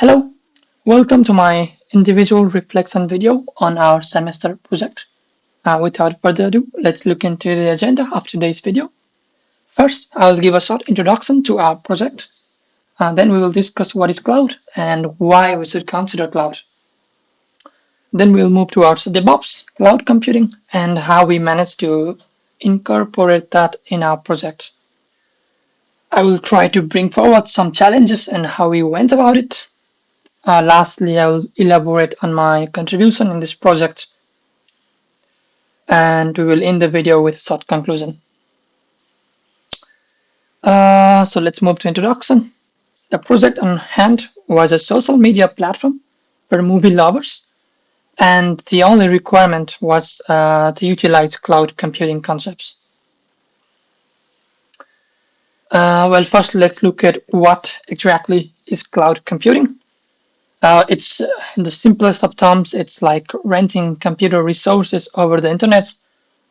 Hello, welcome to my individual reflection video on our semester project. Without further ado, let's look into the agenda of today's video. First, I will give a short introduction to our project. Then we will discuss what is cloud and why we should consider cloud. Then we'll move towards DevOps, cloud computing, and how we manage to incorporate that in our project. I will try to bring forward some challenges and how we went about it. Lastly, I will elaborate on my contribution in this project, and we will end the video with a short conclusion. So let's move to introduction. The project on hand was a social media platform for movie lovers, and the only requirement was to utilize cloud computing concepts. Well, first let's look at what exactly is cloud computing. It's in the simplest of terms, it's like renting computer resources over the internet,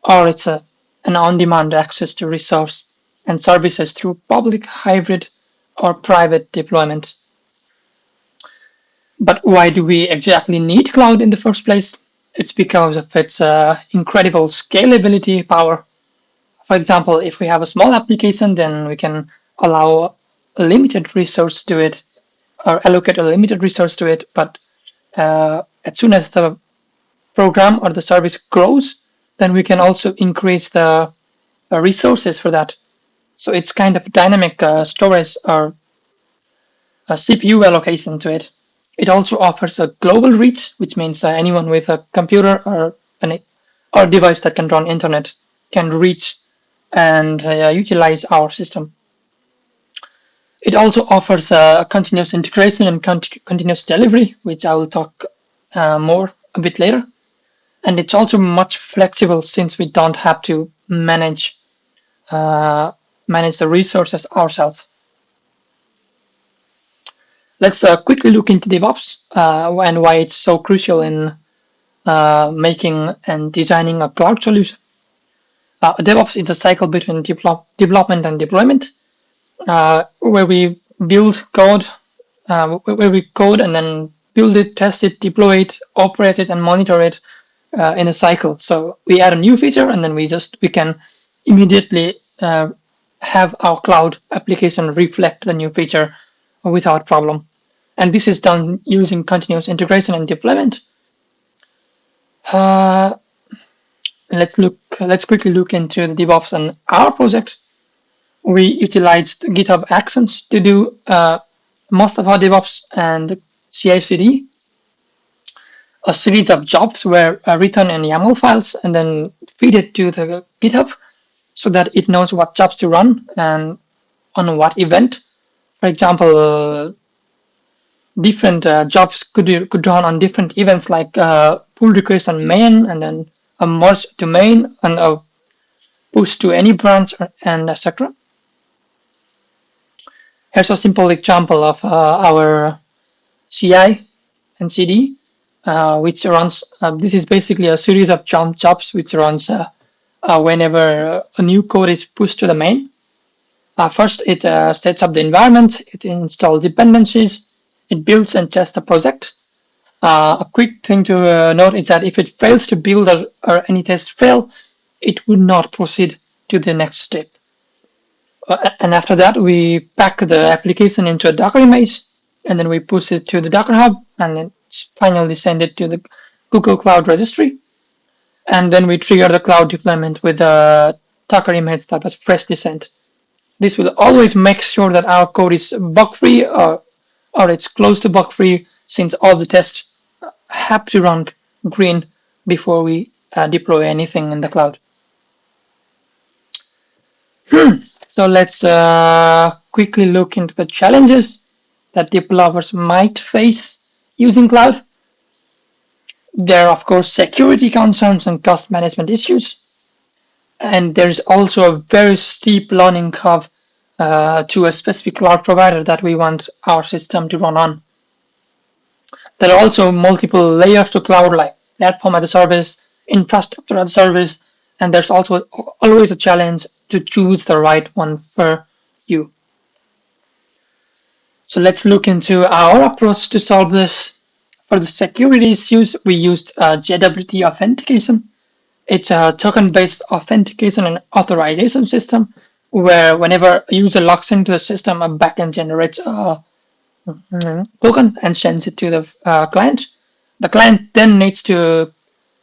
or it's an on-demand access to resource and services through public, hybrid, or private deployment. But why do we exactly need cloud in the first place? It's because of its incredible scalability power. For example, if we have a small application, then we can allow a limited resource to it or allocate a limited resource to it. But as soon as the program or the service grows, then we can also increase the resources for that. So it's kind of dynamic storage or a CPU allocation to it. It also offers a global reach, which means anyone with a computer or device that can run internet can reach and utilize our system. It also offers continuous integration and continuous delivery, which I will talk more a bit later. And it's also much flexible since we don't have to manage the resources ourselves. Let's quickly look into DevOps and why it's so crucial in making and designing a cloud solution. DevOps is a cycle between development and deployment, where we build code, where we code and then build it, test it, deploy it, operate it, and monitor it in a cycle. So we add a new feature, and then we can immediately have our cloud application reflect the new feature without problem. And this is done using continuous integration and deployment. Let's quickly look into the DevOps and our project. We utilized GitHub Actions to do most of our DevOps and CI/CD. A series of jobs were written in YAML files and then feed it to the GitHub so that it knows what jobs to run and on what event. For example, different jobs could run on different events like pull request on main and then a merge to main and a push to any branch and etc. Here's a simple example of our CI and CD, which runs. This is basically a series of jobs which runs whenever a new code is pushed to the main. First, it sets up the environment, it installs dependencies, it builds and tests the project. A quick thing to note is that if it fails to build or any test fail, it would not proceed to the next step. And after that, we pack the application into a Docker image, and then we push it to the Docker Hub, and then finally send it to the Google Cloud Registry. And then we trigger the cloud deployment with a Docker image that was freshly sent. This will always make sure that our code is bug-free or it's close to bug-free, since all the tests have to run green before we deploy anything in the cloud. So let's quickly look into the challenges that developers might face using cloud. There are, of course, security concerns and cost management issues. And there's also a very steep learning curve to a specific cloud provider that we want our system to run on. There are also multiple layers to cloud, like platform as a service, infrastructure as a service, and there's also always a challenge to choose the right one for you. So let's look into our approach to solve this. For the security issues, we used JWT authentication. It's a token-based authentication and authorization system where whenever a user logs into the system, a backend generates a token and sends it to the client. The client then needs to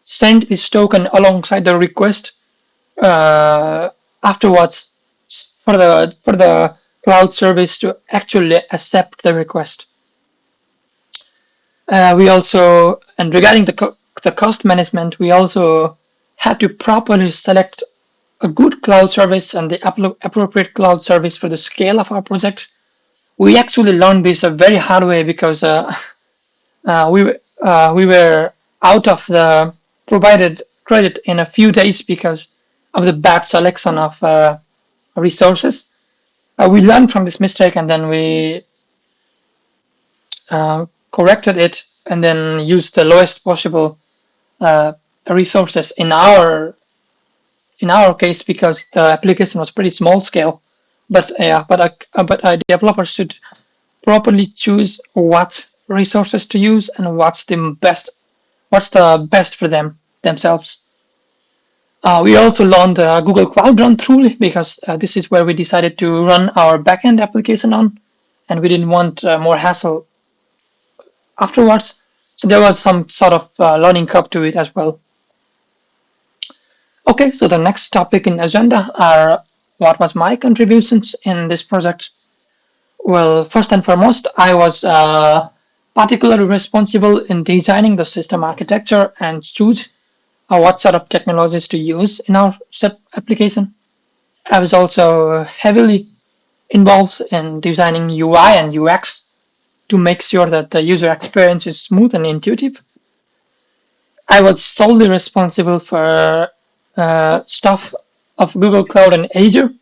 send this token alongside the request uh, afterwards for the cloud service to actually accept the request. We also, and regarding the cost management, we also had to properly select a good cloud service and the appropriate cloud service for the scale of our project. We actually learned this a very hard way because we were out of the provided credit in a few days because of the bad selection of resources. We learned from this mistake and then we corrected it and then used the lowest possible uh, resources in our case because the application was pretty small scale. But a developer should properly choose what resources to use and what's the best for themselves. We also learned Google Cloud Run tool because this is where we decided to run our backend application on, and we didn't want more hassle afterwards. So there was some sort of learning curve to it as well. Okay, so the next topic in agenda are what was my contributions in this project. Well, first and foremost, I was particularly responsible in designing the system architecture and choose what sort of technologies to use in our SEP application. I was also heavily involved in designing UI and UX to make sure that the user experience is smooth and intuitive. I was solely responsible for stuff of Google Cloud and Azure.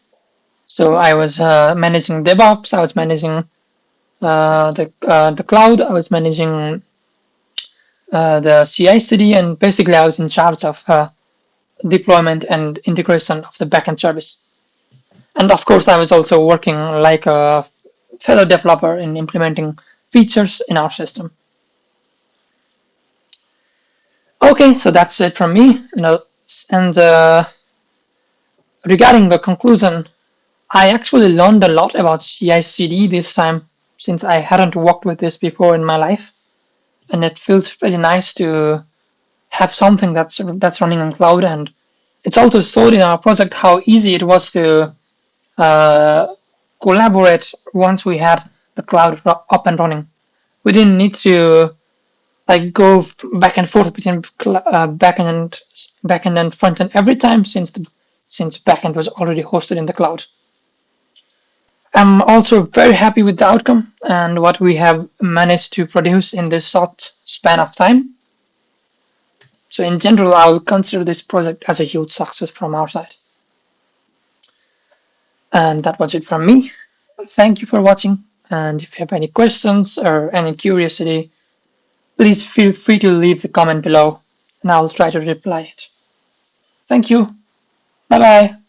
So I was managing DevOps, I was managing the cloud, I was managing the CI/CD, and basically I was in charge of deployment and integration of the backend service. And of course, I was also working like a fellow developer in implementing features in our system. Okay, so that's it from me. And regarding the conclusion, I actually learned a lot about CI/CD this time since I hadn't worked with this before in my life, and it feels really nice to have something that's running on cloud. And it's also showed in our project how easy it was to uh, collaborate once we had the cloud up and running. We didn't need to like go back and forth between backend and front end every time since backend was already hosted in the cloud. I'm also very happy with the outcome and what we have managed to produce in this short span of time. So in general, I would consider this project as a huge success from our side. And that was it from me. Thank you for watching. And if you have any questions or any curiosity, please feel free to leave the comment below and I'll try to reply it. Thank you. Bye bye.